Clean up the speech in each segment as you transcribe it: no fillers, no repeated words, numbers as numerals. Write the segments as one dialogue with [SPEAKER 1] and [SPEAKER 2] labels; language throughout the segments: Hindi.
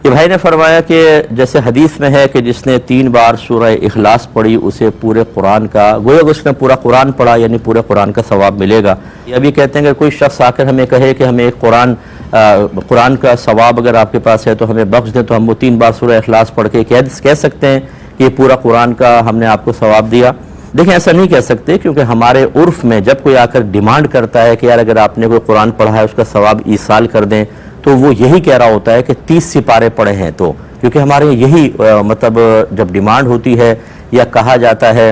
[SPEAKER 1] कि भाई ने फरमाया कि जैसे हदीस में है कि जिसने 3 बार सूरह इखलास पढ़ी उसे पूरे कुरान का, गोया उसने पूरा कुरान पढ़ा यानी पूरे कुरान का सवाब मिलेगा। ये भी कहते हैं कि कोई शख्स आकर हमें कहे कि हमें एक कुरान का सवाब अगर आपके पास है तो हमें बख्श दें, तो हम वो 3 बार सूरह इखलास पढ़ के कह सकते हैं कि पूरा कुरान का हमने आपको सवाब दिया। देखिए ऐसा नहीं कह सकते, क्योंकि हमारे उर्फ में जब कोई आकर डिमांड करता है कि यार अगर आपने कोई कुरान पढ़ा है उसका सवाब ईसाल कर दें, तो वो यही कह रहा होता है कि 30 सिपारे पढ़े हैं। तो क्योंकि हमारे यही मतलब जब डिमांड होती है या कहा जाता है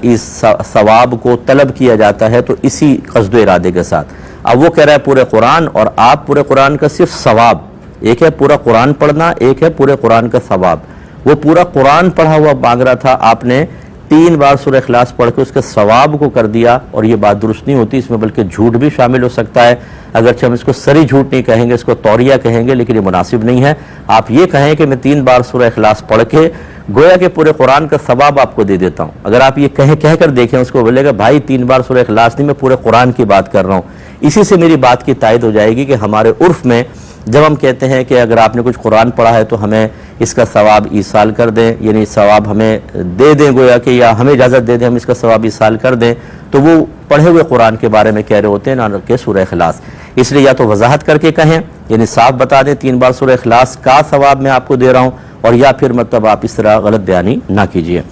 [SPEAKER 1] इस सवाब को तलब किया जाता है तो इसी क़स्द इरादे के साथ। अब वो कह रहा है पूरे कुरान, और आप पूरे कुरान का सिर्फ सवाब, एक है पूरा कुरान पढ़ना, एक है पूरे कुरान का सवाब। वो पूरा कुरान पढ़ा हुआ मांग रहा था, आपने 3 बार सूरह इखलास पढ़ के उसके सवाब को कर दिया, और ये बात दुरुस्त नहीं होती। इसमें बल्कि झूठ भी शामिल हो सकता है, अगरचे हम इसको सरी झूठ नहीं कहेंगे, इसको तौरिया कहेंगे, लेकिन ये मुनासिब नहीं है। आप ये कहें कि मैं 3 बार सूरह इखलास पढ़ के गोया के पूरे कुरान का सवाब आपको दे देता हूँ। अगर आप ये कहकर देखें, उसको बोलेगा भाई 3 बार सूरह इखलास नहीं, मैं पूरे कुरान की बात कर रहा हूँ। इसी से मेरी बात की तायद हो जाएगी कि हमारे उर्फ में जब हम कहते हैं कि अगर आपने कुछ कुरान पढ़ा है तो हमें इसका सवाब ईसाल कर दें, यानी सवाब हमें दे दें गोया कि, या हमें इजाज़त दे दें हम इसका सवाब ईसाल कर दें, तो वो पढ़े हुए कुरान के बारे में कह रहे होते हैं, ना कि सूरह इखलास। इसलिए या तो वजाहत करके कहें, यानी साफ बता दें 3 बार सूरह इखलास का सवाब मैं आपको दे रहा हूँ, और या फिर मतलब आप इस तरह गलत बयानी ना कीजिए।